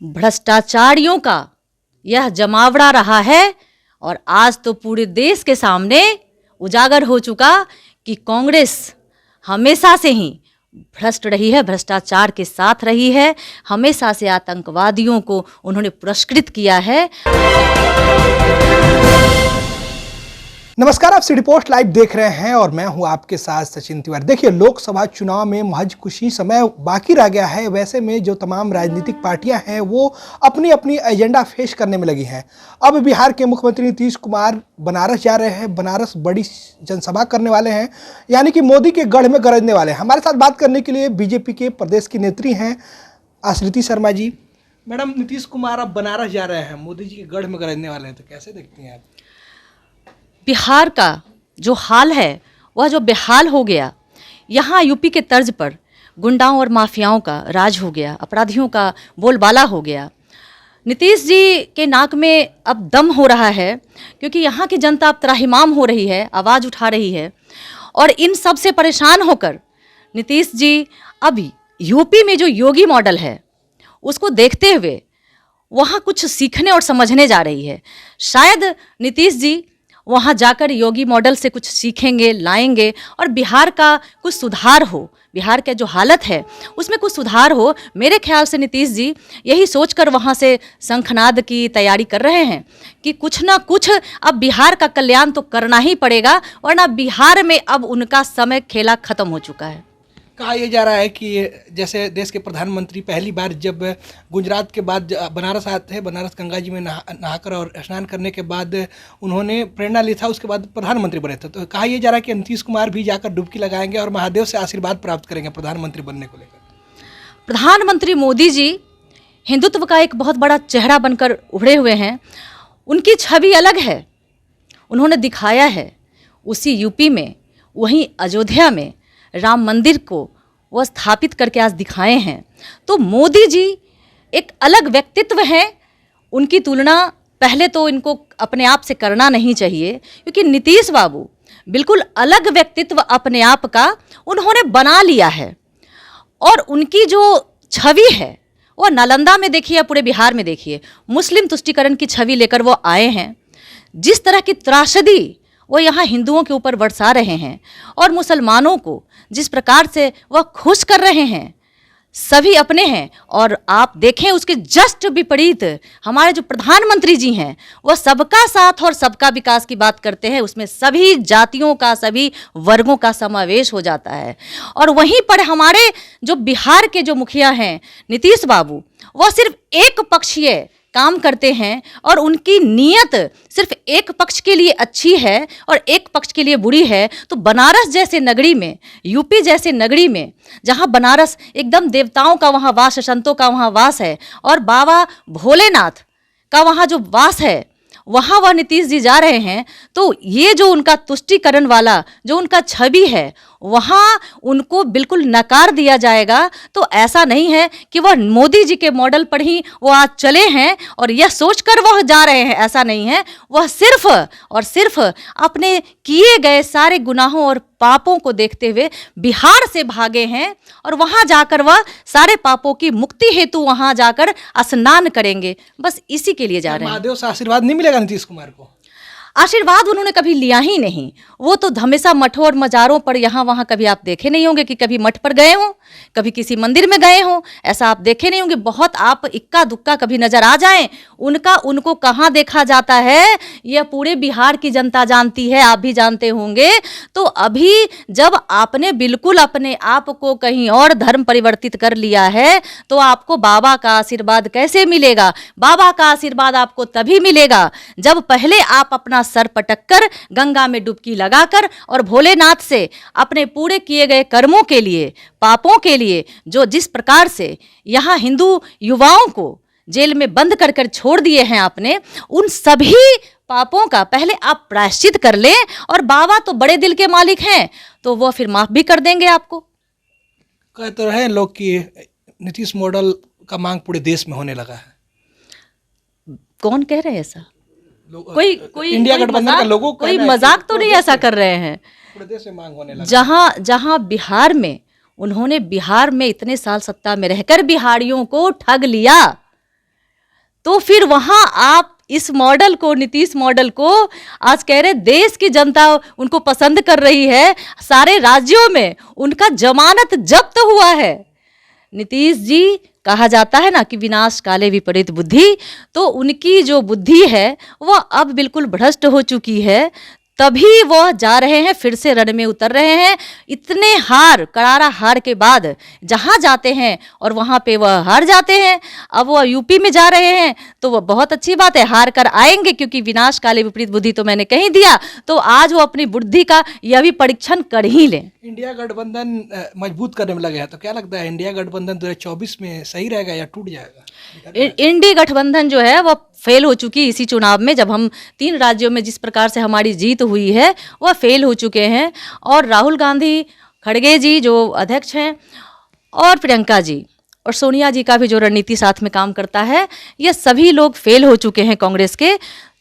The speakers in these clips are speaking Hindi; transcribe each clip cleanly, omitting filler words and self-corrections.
भ्रष्टाचारियों का यह जमावड़ा रहा है और आज तो पूरे देश के सामने उजागर हो चुका कि कांग्रेस हमेशा से ही भ्रष्ट रही है, भ्रष्टाचार के साथ रही है, हमेशा से आतंकवादियों को उन्होंने पुरस्कृत किया है। नमस्कार, आप सिटी पोस्ट लाइव देख रहे हैं और मैं हूं आपके साथ सचिन तिवारी। देखिए, लोकसभा चुनाव में महज कुछ ही समय बाकी रह गया है। वैसे में जो तमाम राजनीतिक पार्टियां हैं वो अपनी अपनी एजेंडा फेस करने में लगी हैं। अब बिहार के मुख्यमंत्री नीतीश कुमार बनारस जा रहे हैं, बनारस बड़ी जनसभा करने वाले हैं, यानी कि मोदी के गढ़ में गरजने वाले हैं। हमारे साथ बात करने के लिए बीजेपी के प्रदेश की नेत्री हैं आश्रिति शर्मा जी। मैडम, नीतीश कुमार अब बनारस जा रहे हैं, मोदी जी के गढ़ में गरजने वाले हैं, तो कैसे देखती हैं आप? बिहार का जो हाल है वह जो बेहाल हो गया, यहाँ यूपी के तर्ज पर गुंडाओं और माफियाओं का राज हो गया, अपराधियों का बोलबाला हो गया। नीतीश जी के नाक में अब दम हो रहा है क्योंकि यहाँ की जनता अब त्राहिमाम हो रही है, आवाज़ उठा रही है और इन सब से परेशान होकर नीतीश जी अब यूपी में जो योगी मॉडल है उसको देखते हुए वहाँ कुछ सीखने और समझने जा रही है। शायद नीतीश जी वहाँ जाकर योगी मॉडल से कुछ सीखेंगे, लाएंगे और बिहार का कुछ सुधार हो, बिहार के जो हालत है उसमें कुछ सुधार हो। मेरे ख्याल से नीतीश जी यही सोचकर वहाँ से शंखनाद की तैयारी कर रहे हैं कि कुछ ना कुछ अब बिहार का कल्याण तो करना ही पड़ेगा, वरना बिहार में अब उनका समय खेला खत्म हो चुका है। कहा यह जा रहा है कि जैसे देश के प्रधानमंत्री पहली बार जब गुजरात के बाद बनारस आए थे, बनारस गंगा जी में नहाकर और स्नान करने के बाद उन्होंने प्रेरणा ली था, उसके बाद प्रधानमंत्री बने थे। तो कहा यह जा रहा है कि नीतीश कुमार भी जाकर डुबकी लगाएंगे और महादेव से आशीर्वाद प्राप्त करेंगे प्रधानमंत्री बनने को लेकर। प्रधानमंत्री मोदी जी हिंदुत्व का एक बहुत बड़ा चेहरा बनकर उभरे हुए हैं। उनकी छवि अलग है, उन्होंने दिखाया है उसी यूपी में, वहीं अयोध्या में राम मंदिर को वो स्थापित करके आज दिखाए हैं। तो मोदी जी एक अलग व्यक्तित्व हैं, उनकी तुलना पहले तो इनको अपने आप से करना नहीं चाहिए, क्योंकि नीतीश बाबू बिल्कुल अलग व्यक्तित्व अपने आप का उन्होंने बना लिया है और उनकी जो छवि है वो नालंदा में देखिए, पूरे बिहार में देखिए, मुस्लिम तुष्टीकरण की छवि लेकर वो आए हैं। जिस तरह की त्रासदी वो यहाँ हिंदुओं के ऊपर बरसा रहे हैं और मुसलमानों को जिस प्रकार से वह खुश कर रहे हैं, सभी अपने हैं। और आप देखें उसके जस्ट विपरीत हमारे जो प्रधानमंत्री जी हैं वह सबका साथ और सबका विकास की बात करते हैं, उसमें सभी जातियों का, सभी वर्गों का समावेश हो जाता है। और वहीं पर हमारे जो बिहार के जो मुखिया हैं नीतीश बाबू, वह सिर्फ एक पक्षीय काम करते हैं और उनकी नीयत सिर्फ एक पक्ष के लिए अच्छी है और एक पक्ष के लिए बुरी है। तो बनारस जैसे नगरी में, यूपी जैसे नगरी में, जहां बनारस एकदम देवताओं का वहां वास, संतों का वहां वास है और बाबा भोलेनाथ का वहां जो वास है, वहाँ वह नीतीश जी जा रहे हैं। तो ये जो उनका तुष्टीकरण वाला जो उनका छवि है, वहाँ उनको बिल्कुल नकार दिया जाएगा। तो ऐसा नहीं है कि वह मोदी जी के मॉडल पर ही वो आज चले हैं और यह सोचकर वह जा रहे हैं, ऐसा नहीं है। वह सिर्फ और सिर्फ अपने किए गए सारे गुनाहों और पापों को देखते हुए बिहार से भागे हैं और वहाँ जाकर वह सारे पापों की मुक्ति हेतु वहाँ जाकर स्नान करेंगे, बस इसी के लिए जा रहे हैं। महादेव से आशीर्वाद नहीं मिलेगा नीतीश कुमार को? आशीर्वाद उन्होंने कभी लिया ही नहीं। वो तो हमेशा मठों और मजारों पर यहाँ वहाँ कभी आप देखे नहीं होंगे कि कभी मठ पर गए हों, कभी किसी मंदिर में गए हों, ऐसा आप देखे नहीं होंगे। बहुत आप इक्का दुक्का कभी नजर आ जाएं, उनको कहाँ देखा जाता है यह पूरे बिहार की जनता जानती है, आप भी जानते होंगे। तो अभी जब आपने बिल्कुल अपने आप को कहीं और धर्म परिवर्तित कर लिया है तो आपको बाबा का आशीर्वाद कैसे मिलेगा? बाबा का आशीर्वाद आपको तभी मिलेगा जब पहले आप अपना सर पटककर गंगा में डुबकी लगाकर और भोलेनाथ से अपने पूरे किए गए कर्मों के लिए, पापों के लिए, जो जिस प्रकार से यहाँ हिंदू युवाओं को जेल में बंद कर कर छोड़ दिए हैं आपने, उन सभी पापों का पहले आप प्रायश्चित कर लें और बाबा तो बड़े दिल के मालिक हैं, तो वो फिर माफ भी कर देंगे आपको। कहते तो रहे लोग कि नीतीश मॉडल का मांग पूरे देश में होने लगा है। कौन कह रहे हैं ऐसा? कोई इंडिया गठबंधन का लोगों कोई मजाक तो नहीं ऐसा कर रहे हैं। पूरे देश में मांग होने लगा। जहां बिहार में उन्होंने बिहार में इतने साल सत्ता में रहकर बिहारियों को ठग लिया, तो फिर वहाँ आप इस मॉडल को, नीतीश मॉडल को आज कह रहे देश की जनता उनको पसंद कर रही है, सारे राज्यों में उनका जमानत जब्त हुआ है। नीतीश जी, कहा जाता है ना कि विनाश काले विपरीत बुद्धि, तो उनकी जो बुद्धि है वह अब बिल्कुल भ्रष्ट हो चुकी है, तभी वह जा रहे हैं, फिर से रण में उतर रहे हैं। इतने हार, करारा हार के बाद जहाँ जाते हैं और वहाँ पे वह हार जाते हैं। अब वह यूपी में जा रहे हैं तो वह बहुत अच्छी बात है, हार कर आएंगे, क्योंकि विनाश काले विपरीत बुद्धि तो मैंने कहीं दिया, तो आज वो अपनी बुद्धि का यह भी परीक्षण कर ही लें। इंडिया गठबंधन मजबूत करने में लगे हैं, तो क्या लगता है इंडिया गठबंधन 2024 में सही रहेगा या टूट जाएगा? इंडी गठबंधन जो है वह फेल हो चुकी इसी चुनाव में। जब हम 3 राज्यों में जिस प्रकार से हमारी जीत हुई है वह फेल हो चुके हैं, और राहुल गांधी खड़गे जी जो अध्यक्ष हैं, और प्रियंका जी और सोनिया जी का भी जो रणनीति साथ में काम करता है, ये सभी लोग फेल हो चुके हैं कांग्रेस के।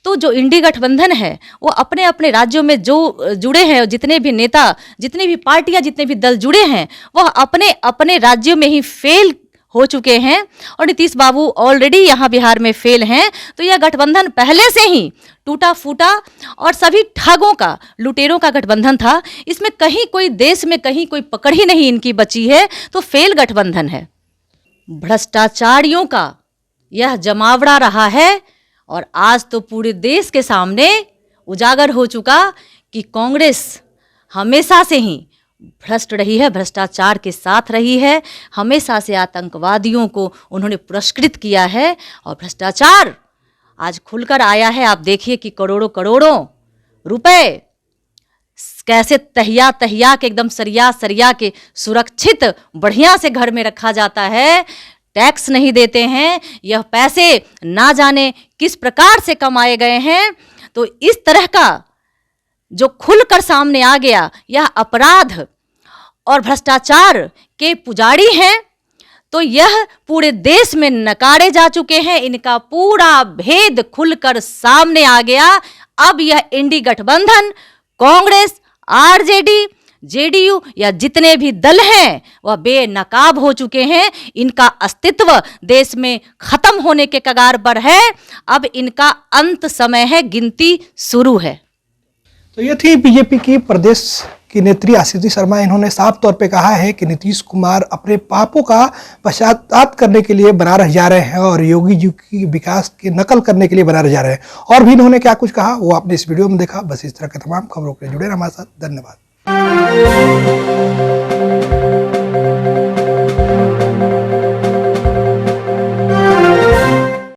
तो जो इंडी गठबंधन है वो अपने अपने राज्यों में जो जुड़े हैं, जितने भी नेता, जितनी भी पार्टियां, जितने भी दल जुड़े हैं, वह अपने अपने राज्यों में ही फेल हो चुके हैं, और नीतीश बाबू ऑलरेडी यहाँ बिहार में फेल हैं। तो यह गठबंधन पहले से ही टूटा फूटा और सभी ठगों का, लुटेरों का गठबंधन था। इसमें कहीं कोई देश में कहीं कोई पकड़ ही नहीं इनकी बची है, तो फेल गठबंधन है। भ्रष्टाचारियों का यह जमावड़ा रहा है, और आज तो पूरे देश के सामने उजागर हो चुका कि कांग्रेस हमेशा से ही भ्रष्ट रही है, भ्रष्टाचार के साथ रही है, हमेशा से आतंकवादियों को उन्होंने पुरस्कृत किया है, और भ्रष्टाचार आज खुलकर आया है। आप देखिए कि करोड़ों करोड़ों रुपए कैसे तहिया तहिया के, एकदम सरिया सरिया के सुरक्षित बढ़िया से घर में रखा जाता है, टैक्स नहीं देते हैं। यह पैसे ना जाने किस प्रकार से कमाए गए हैं। तो इस तरह का जो खुलकर सामने आ गया, यह अपराध और भ्रष्टाचार के पुजारी हैं, तो यह पूरे देश में नकारे जा चुके हैं। इनका पूरा भेद खुलकर सामने आ गया। अब यह इंडी गठबंधन, कांग्रेस, आरजेडी, जेडीयू या जितने भी दल हैं वह बेनकाब हो चुके हैं। इनका अस्तित्व देश में खत्म होने के कगार पर है। अब इनका अंत समय है, गिनती शुरू है। तो ये थी बीजेपी की प्रदेश की नेत्री आशीष शर्मा। इन्होंने साफ तौर पे कहा है कि नीतीश कुमार अपने पापों का पश्चाताप करने के लिए बनारस जा रहे हैं, और योगी जी की विकास की नकल करने के लिए बनारस जा रहे हैं। और भी इन्होंने क्या कुछ कहा वो आपने इस वीडियो में देखा। बस इस तरह के तमाम खबरों के लिए जुड़े रहें हमारे साथ। धन्यवाद।